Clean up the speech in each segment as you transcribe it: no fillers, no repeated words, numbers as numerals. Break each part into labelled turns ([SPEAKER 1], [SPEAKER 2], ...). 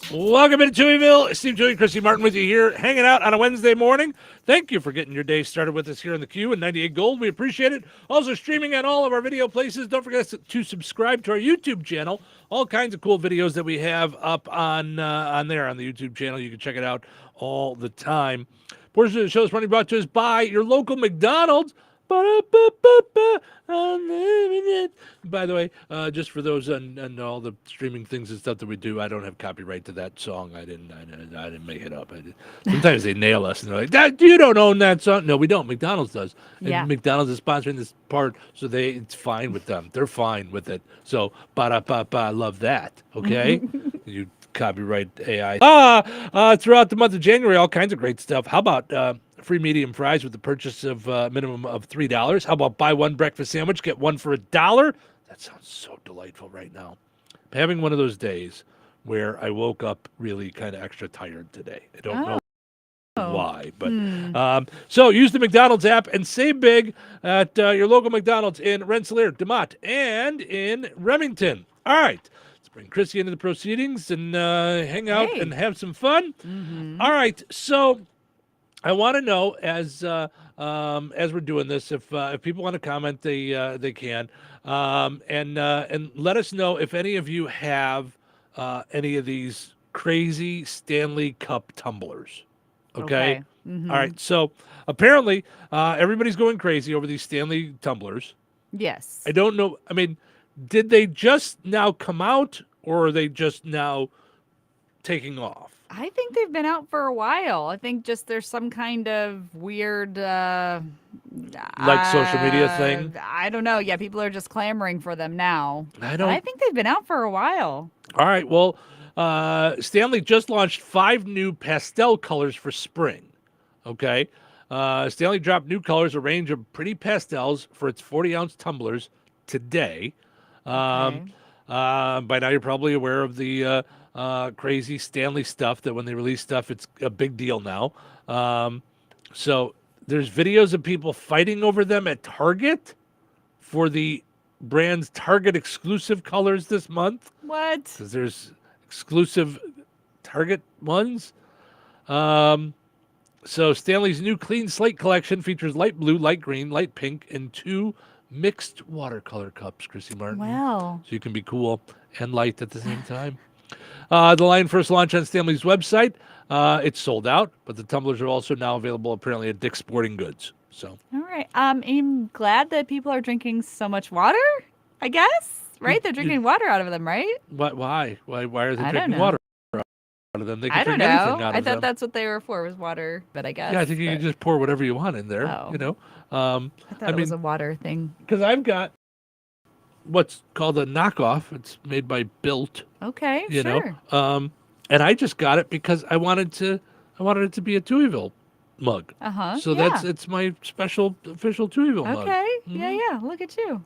[SPEAKER 1] Welcome into Chewyville. Steve Chrissy Martin with you here, hanging out on a Wednesday morning. Thank you for getting your day started with us here in the Q and 98 Gold. We appreciate it. Also streaming on all of our video places. Don't forget to subscribe to our YouTube channel. All kinds of cool videos that we have up on there on the YouTube channel. You can check it out all the time. Portion of the show is brought to us by your local McDonald's. Ba-da-ba-ba-ba, unlimited. By the way, just for those on all the streaming things and stuff that we do, I don't have copyright to that song. I didn't make it up. Sometimes they nail us and they're like, "That you don't own that song." No, we don't. McDonald's does.
[SPEAKER 2] Yeah.
[SPEAKER 1] And McDonald's is sponsoring this part, so it's fine with them. They're fine with it. So ba-da-ba-ba, I love that. Okay, you copyright AI. Throughout the month of January, all kinds of great stuff. How about free medium fries with the purchase of minimum of $3? How about buy one breakfast sandwich, get one for $1? That sounds so delightful right now. I'm having one of those days where I woke up really kind of extra tired today. I don't know why, but so use the McDonald's app and save big at your local McDonald's in Rensselaer, DeMotte, and in Remington. All right. Bring Chrissy into the proceedings and hang out and have some fun. Mm-hmm. All right, so I want to know as we're doing this, if people want to comment, they can, and let us know if any of you have any of these crazy Stanley Cup tumblers. Okay.
[SPEAKER 2] Mm-hmm.
[SPEAKER 1] All right. So apparently, everybody's going crazy over these Stanley tumblers.
[SPEAKER 2] Yes.
[SPEAKER 1] I don't know. I mean, did they just now come out, or are they just now taking off?
[SPEAKER 2] I think they've been out for a while. I think just there's some kind of weird
[SPEAKER 1] like social media thing.
[SPEAKER 2] I don't know. Yeah, people are just clamoring for them now.
[SPEAKER 1] I
[SPEAKER 2] think they've been out for a while.
[SPEAKER 1] All right. Well, Stanley just launched 5 new pastel colors for spring. Okay. Stanley dropped new colors, a range of pretty pastels for its 40-ounce tumblers today. By now you're probably aware of the crazy Stanley stuff, that when they release stuff, it's a big deal now. So there's videos of people fighting over them at Target for the brand's Target exclusive colors this month.
[SPEAKER 2] What?
[SPEAKER 1] Because there's exclusive Target ones. So Stanley's new Clean Slate collection features light blue, light green, light pink, and 2 mixed watercolor cups, Chrissy Martin.
[SPEAKER 2] Wow.
[SPEAKER 1] So you can be cool and light at the same time. The line first launched on Stanley's website. It's sold out, but the tumblers are also now available apparently at Dick's Sporting Goods. So.
[SPEAKER 2] All right. I'm glad that people are drinking so much water, I guess. Right? They're drinking water out of them, right?
[SPEAKER 1] Why? Why are they drinking water out of them? They can
[SPEAKER 2] I don't
[SPEAKER 1] drink anything
[SPEAKER 2] know.
[SPEAKER 1] out
[SPEAKER 2] I
[SPEAKER 1] of
[SPEAKER 2] thought
[SPEAKER 1] them.
[SPEAKER 2] that's what they were for, was water, but I guess.
[SPEAKER 1] Yeah, I think you can just pour whatever you want in there,
[SPEAKER 2] Oh.
[SPEAKER 1] you know.
[SPEAKER 2] I thought it was a water thing.
[SPEAKER 1] Because I've got what's called a knockoff. It's made by Built.
[SPEAKER 2] Okay,
[SPEAKER 1] you
[SPEAKER 2] sure.
[SPEAKER 1] know, and I just got it because I wanted it to be a Chewyville mug. So it's my special official Chewyville mug.
[SPEAKER 2] Okay, yeah. Look at you.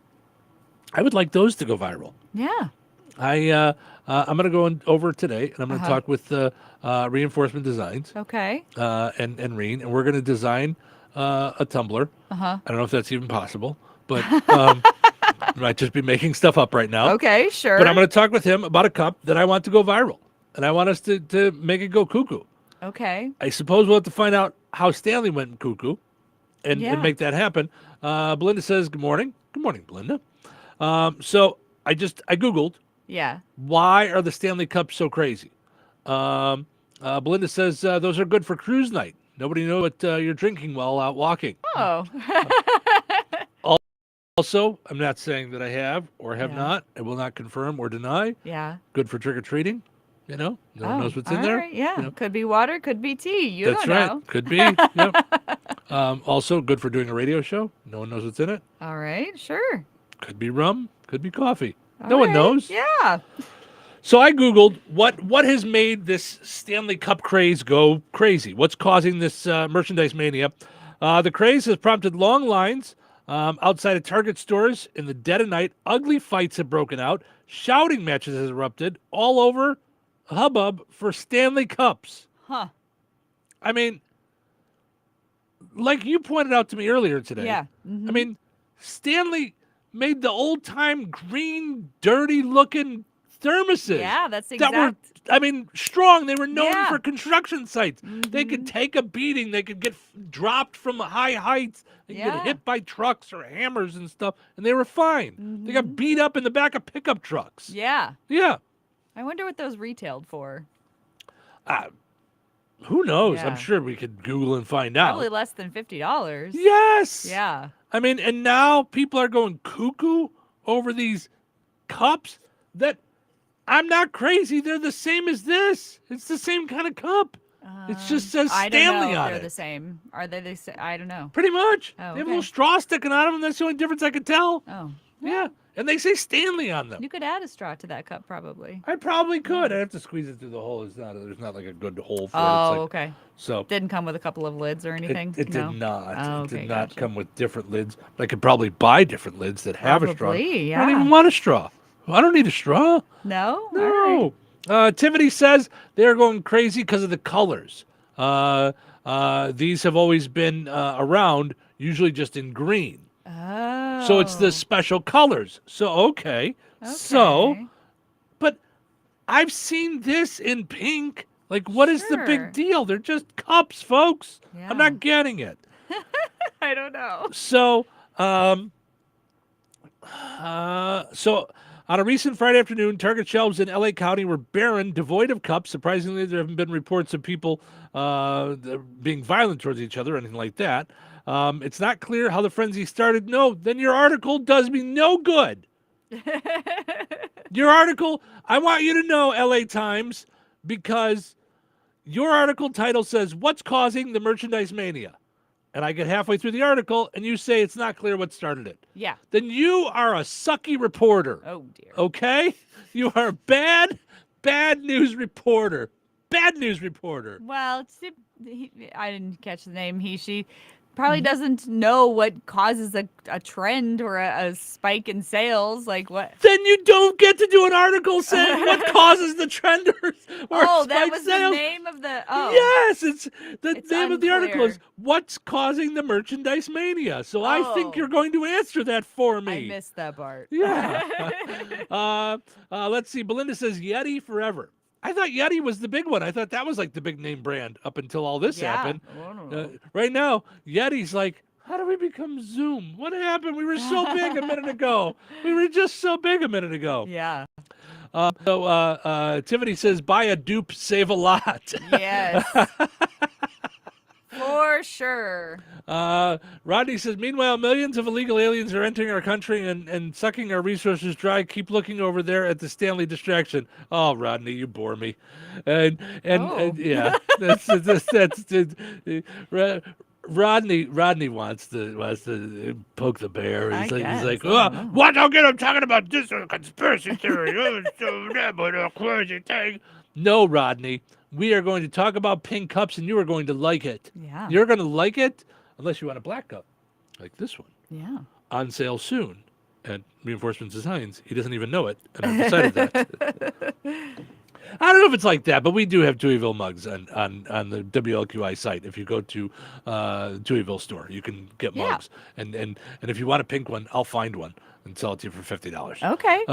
[SPEAKER 1] I would like those to go viral.
[SPEAKER 2] Yeah.
[SPEAKER 1] I'm going to go over today, and I'm going to talk with Reinforcement Designs.
[SPEAKER 2] Okay.
[SPEAKER 1] And Reen, and we're going to design a tumbler. I don't know if that's even possible, but I might just be making stuff up right now.
[SPEAKER 2] Okay, sure.
[SPEAKER 1] But I'm going to talk with him about a cup that I want to go viral, and I want us to make it go cuckoo.
[SPEAKER 2] Okay.
[SPEAKER 1] I suppose we'll have to find out how Stanley went cuckoo and make that happen. Belinda says, good morning. Good morning, Belinda. So I Googled.
[SPEAKER 2] Yeah.
[SPEAKER 1] Why are the Stanley Cups so crazy? Belinda says those are good for cruise night. Nobody knows what you're drinking while out walking.
[SPEAKER 2] Oh.
[SPEAKER 1] Also, I'm not saying that I have or have not. I will not confirm or deny.
[SPEAKER 2] Yeah.
[SPEAKER 1] Good for trick-or-treating. You know, no one knows what's in there.
[SPEAKER 2] Right, yeah.
[SPEAKER 1] You know?
[SPEAKER 2] Could be water, could be tea. You
[SPEAKER 1] That's
[SPEAKER 2] don't know.
[SPEAKER 1] right. Could be. Yep. Also, good for doing a radio show. No one knows what's in it.
[SPEAKER 2] All right, sure.
[SPEAKER 1] Could be rum. Could be coffee.
[SPEAKER 2] All
[SPEAKER 1] no one
[SPEAKER 2] right,
[SPEAKER 1] knows.
[SPEAKER 2] Yeah.
[SPEAKER 1] So I Googled what has made this Stanley Cup craze go crazy. What's causing this merchandise mania? The craze has prompted long lines outside of Target stores in the dead of night. Ugly fights have broken out. Shouting matches have erupted all over hubbub for Stanley Cups.
[SPEAKER 2] Huh.
[SPEAKER 1] I mean, like you pointed out to me earlier today.
[SPEAKER 2] Yeah. Mm-hmm.
[SPEAKER 1] I mean, Stanley made the old-time green, dirty-looking thermoses.
[SPEAKER 2] Yeah, that's the
[SPEAKER 1] that were,
[SPEAKER 2] exact.
[SPEAKER 1] strong. They were known
[SPEAKER 2] Yeah.
[SPEAKER 1] for construction sites. They could take a beating. They could get dropped from high heights. They could get
[SPEAKER 2] Yeah.
[SPEAKER 1] hit by trucks or hammers and stuff, and they were fine. They got beat up in the back of pickup trucks.
[SPEAKER 2] Yeah.
[SPEAKER 1] Yeah.
[SPEAKER 2] I wonder what those retailed for.
[SPEAKER 1] Who knows?
[SPEAKER 2] Yeah.
[SPEAKER 1] I'm sure we could Google and find
[SPEAKER 2] Probably
[SPEAKER 1] out.
[SPEAKER 2] less than $50.
[SPEAKER 1] Yes.
[SPEAKER 2] Yeah.
[SPEAKER 1] And now people are going cuckoo over these cups that I'm not crazy. They're the same as this. It's the same kind of cup. It just says
[SPEAKER 2] I don't
[SPEAKER 1] Stanley
[SPEAKER 2] know if
[SPEAKER 1] on
[SPEAKER 2] they're
[SPEAKER 1] it.
[SPEAKER 2] the same. Are they the same? I don't know.
[SPEAKER 1] Pretty much.
[SPEAKER 2] Oh,
[SPEAKER 1] They have a
[SPEAKER 2] okay.
[SPEAKER 1] little straw sticking out of them. That's the only difference I could tell.
[SPEAKER 2] Oh.
[SPEAKER 1] Yeah. And they say Stanley on them.
[SPEAKER 2] You could add a straw to that cup, probably.
[SPEAKER 1] I probably could. I'd have to squeeze it through the hole. There's not like a good hole for it.
[SPEAKER 2] Oh,
[SPEAKER 1] It's like,
[SPEAKER 2] okay.
[SPEAKER 1] So
[SPEAKER 2] Didn't come with a couple of lids or anything?
[SPEAKER 1] It
[SPEAKER 2] No?
[SPEAKER 1] did not.
[SPEAKER 2] Oh,
[SPEAKER 1] It did
[SPEAKER 2] okay,
[SPEAKER 1] not
[SPEAKER 2] gotcha.
[SPEAKER 1] come with different lids. But I could probably buy different lids that have a straw.
[SPEAKER 2] Probably,
[SPEAKER 1] I don't
[SPEAKER 2] yeah.
[SPEAKER 1] even want a straw. I don't need a straw.
[SPEAKER 2] No? All right.
[SPEAKER 1] No. Tiffany says they're going crazy because of the colors. These have always been around, usually just in green.
[SPEAKER 2] Oh.
[SPEAKER 1] So it's the special colors. So, okay. So,
[SPEAKER 2] Okay.
[SPEAKER 1] but I've seen this in pink. Like, what is the
[SPEAKER 2] Sure.
[SPEAKER 1] big deal? They're just cups, folks.
[SPEAKER 2] Yeah.
[SPEAKER 1] I'm not getting it.
[SPEAKER 2] I don't know.
[SPEAKER 1] So, so on a recent Friday afternoon, Target shelves in LA County were barren, devoid of cups. Surprisingly, there haven't been reports of people being violent towards each other or anything like that. It's not clear how the frenzy started. No, then your article does me no good. Your article, I want you to know, LA Times, because your article title says, "What's causing the merchandise mania?" And I get halfway through the article, and you say it's not clear what started it.
[SPEAKER 2] Yeah.
[SPEAKER 1] Then you are a sucky reporter.
[SPEAKER 2] Oh, dear.
[SPEAKER 1] Okay? You are a bad news reporter. Bad news reporter.
[SPEAKER 2] Well, I didn't catch the name. She probably doesn't know what causes a trend or a spike in sales. Like what?
[SPEAKER 1] Then you don't get to do an article saying what causes the trend or
[SPEAKER 2] Oh,
[SPEAKER 1] spike
[SPEAKER 2] that was
[SPEAKER 1] sales.
[SPEAKER 2] the name of the. Oh.
[SPEAKER 1] Yes, it's the
[SPEAKER 2] It's
[SPEAKER 1] name of the article is
[SPEAKER 2] unclear.
[SPEAKER 1] "What's Causing the Merchandise Mania." So I think
[SPEAKER 2] Oh.
[SPEAKER 1] you're going to answer that for me.
[SPEAKER 2] I missed that part.
[SPEAKER 1] Yeah. Let's see. Belinda says Yeti forever. I thought Yeti was the big one. I thought that was like the big name brand up until all this
[SPEAKER 2] Yeah.
[SPEAKER 1] happened.
[SPEAKER 2] I don't know.
[SPEAKER 1] Right now, Yeti's like, how do we become Zoom? What happened? We were so big a minute ago. We were just so big a minute ago.
[SPEAKER 2] Yeah.
[SPEAKER 1] Tiffany says, buy a dupe, save a lot.
[SPEAKER 2] Yes. For sure.
[SPEAKER 1] Rodney says, meanwhile, millions of illegal aliens are entering our country and sucking our resources dry. Keep looking over there at the Stanley distraction. Oh, Rodney, you bore me. And yeah, that's Rodney wants to poke the bear.
[SPEAKER 2] I
[SPEAKER 1] He's
[SPEAKER 2] guess,
[SPEAKER 1] like,
[SPEAKER 2] I don't
[SPEAKER 1] oh,
[SPEAKER 2] know.
[SPEAKER 1] what? Don't get him talking about this conspiracy theory. Oh, so but a crazy thing. No, Rodney. We are going to talk about pink cups, and you are going to like it.
[SPEAKER 2] Yeah.
[SPEAKER 1] You're going to like it, unless you want a black cup, like this one.
[SPEAKER 2] Yeah.
[SPEAKER 1] On sale soon at Reinforcements Designs. He doesn't even know it, and I've decided that. I don't know if it's like that, but we do have Deweyville mugs on the WLQI site. If you go to Deweyville store, you can get
[SPEAKER 2] Yeah.
[SPEAKER 1] mugs. And if you want a pink one, I'll find one and sell it to you for $50.
[SPEAKER 2] Okay.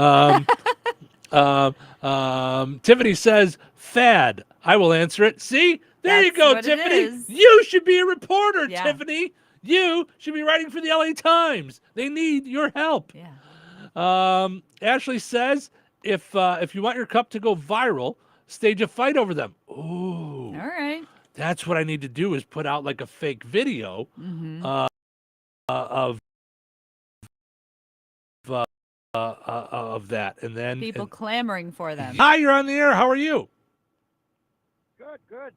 [SPEAKER 1] Tiffany says, fad. I will answer it. See? There you
[SPEAKER 2] That's
[SPEAKER 1] go,
[SPEAKER 2] what it
[SPEAKER 1] Tiffany.
[SPEAKER 2] is.
[SPEAKER 1] You should be a reporter,
[SPEAKER 2] Yeah.
[SPEAKER 1] Tiffany. You should be writing for the LA Times. They need your help.
[SPEAKER 2] Yeah.
[SPEAKER 1] Ashley says, if you want your cup to go viral, stage a fight over them. Ooh.
[SPEAKER 2] All right.
[SPEAKER 1] That's what I need to do is put out like a fake video of that. And then
[SPEAKER 2] People clamoring for them.
[SPEAKER 1] Hi, you're on the air. How are you?
[SPEAKER 3] Good.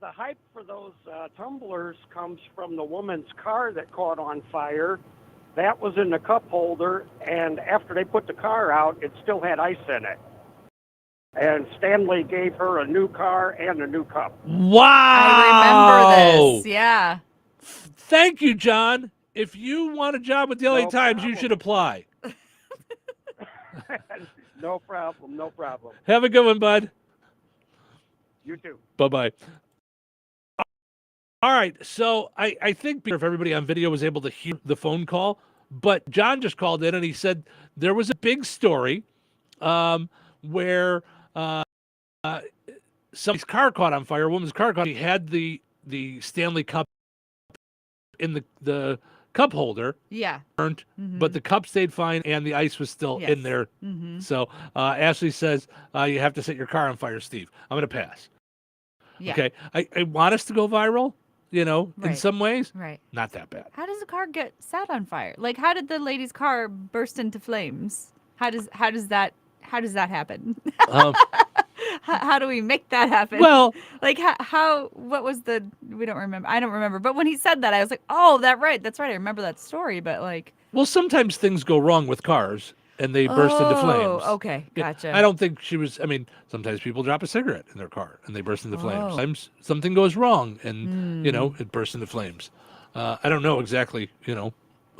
[SPEAKER 3] The hype for those tumblers comes from the woman's car that caught on fire. That was in the cup holder, and after they put the car out, it still had ice in it. And Stanley gave her a new car and a new cup.
[SPEAKER 1] Wow.
[SPEAKER 2] I remember this. Yeah.
[SPEAKER 1] Thank you, John. If you want a job with the LA
[SPEAKER 3] No
[SPEAKER 1] Times, you
[SPEAKER 3] problem.
[SPEAKER 1] should apply.
[SPEAKER 3] No problem.
[SPEAKER 1] Have a good one, bud.
[SPEAKER 3] You too.
[SPEAKER 1] Bye-bye. All right, so I think if everybody on video was able to hear the phone call, but John just called in and he said there was a big story where somebody's car caught on fire. A woman's car caught. She had the Stanley Cup in the cup holder,
[SPEAKER 2] Yeah.
[SPEAKER 1] burnt,
[SPEAKER 2] Mhm.
[SPEAKER 1] but the cup stayed fine and the ice was still in
[SPEAKER 2] Yes.
[SPEAKER 1] there.
[SPEAKER 2] Mhm.
[SPEAKER 1] So Ashley says you have to set your car on fire, Steve. I'm going to pass.
[SPEAKER 2] Yeah.
[SPEAKER 1] Okay, I want us to go viral. In
[SPEAKER 2] Right.
[SPEAKER 1] some ways,
[SPEAKER 2] Right.
[SPEAKER 1] not that bad.
[SPEAKER 2] How does a car get set on fire? Like, how did the lady's car burst into flames? How does that happen?
[SPEAKER 1] Um,
[SPEAKER 2] How do we make that happen?
[SPEAKER 1] well,
[SPEAKER 2] like how what was the we don't remember. I don't remember. But when he said that, I was like, "Oh, that's right. I remember that story." But like,
[SPEAKER 1] well, sometimes things go wrong with cars and they burst into flames.
[SPEAKER 2] oh, okay,
[SPEAKER 1] Yeah,
[SPEAKER 2] gotcha.
[SPEAKER 1] I don't think she was. I mean, sometimes people drop a cigarette in their car and they burst into flames.
[SPEAKER 2] Oh.
[SPEAKER 1] Sometimes something goes wrong and it bursts into flames. I don't know exactly.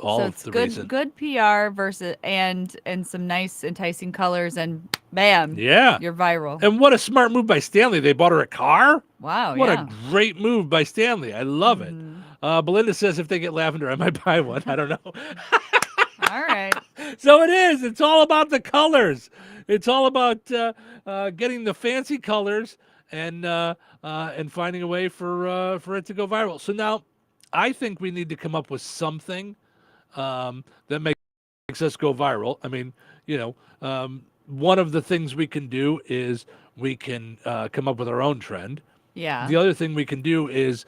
[SPEAKER 1] All
[SPEAKER 2] so
[SPEAKER 1] of
[SPEAKER 2] it's
[SPEAKER 1] the
[SPEAKER 2] good
[SPEAKER 1] reason.
[SPEAKER 2] good PR versus and some nice enticing colors and bam,
[SPEAKER 1] Yeah.
[SPEAKER 2] you're viral.
[SPEAKER 1] And what a smart move by Stanley. They bought her a car.
[SPEAKER 2] Wow,
[SPEAKER 1] What
[SPEAKER 2] yeah.
[SPEAKER 1] a great move by Stanley. I love it. Belinda says if they get lavender, I might buy one. I don't know.
[SPEAKER 2] All right.
[SPEAKER 1] So it is. It's all about the colors. It's all about getting the fancy colors and finding a way for it to go viral. So now, I think we need to come up with something that makes us go viral. I mean, one of the things we can do is we can come up with our own trend.
[SPEAKER 2] Yeah.
[SPEAKER 1] The other thing we can do is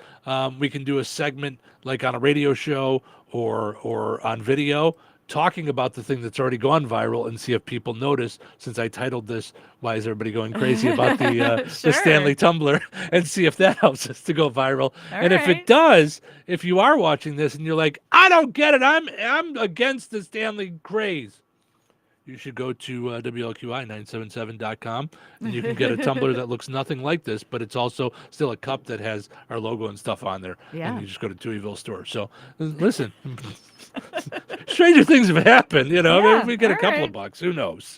[SPEAKER 1] we can do a segment like on a radio show or on video talking about the thing that's already gone viral and see if people notice, since I titled this, Why is Everybody Going Crazy About the
[SPEAKER 2] Sure.
[SPEAKER 1] Stanley Tumbler, and see if that helps us to go viral. And if
[SPEAKER 2] right.
[SPEAKER 1] it does, if you are watching this and you're like, I don't get it, I'm against the Stanley craze, you should go to WLQI977.com and you can get a tumbler that looks nothing like this, but it's also still a cup that has our logo and stuff on there.
[SPEAKER 2] Yeah.
[SPEAKER 1] And you just go to Deweyville store. So listen, stranger things have happened,
[SPEAKER 2] Yeah,
[SPEAKER 1] maybe we get a
[SPEAKER 2] all
[SPEAKER 1] couple
[SPEAKER 2] right.
[SPEAKER 1] of bucks. Who knows?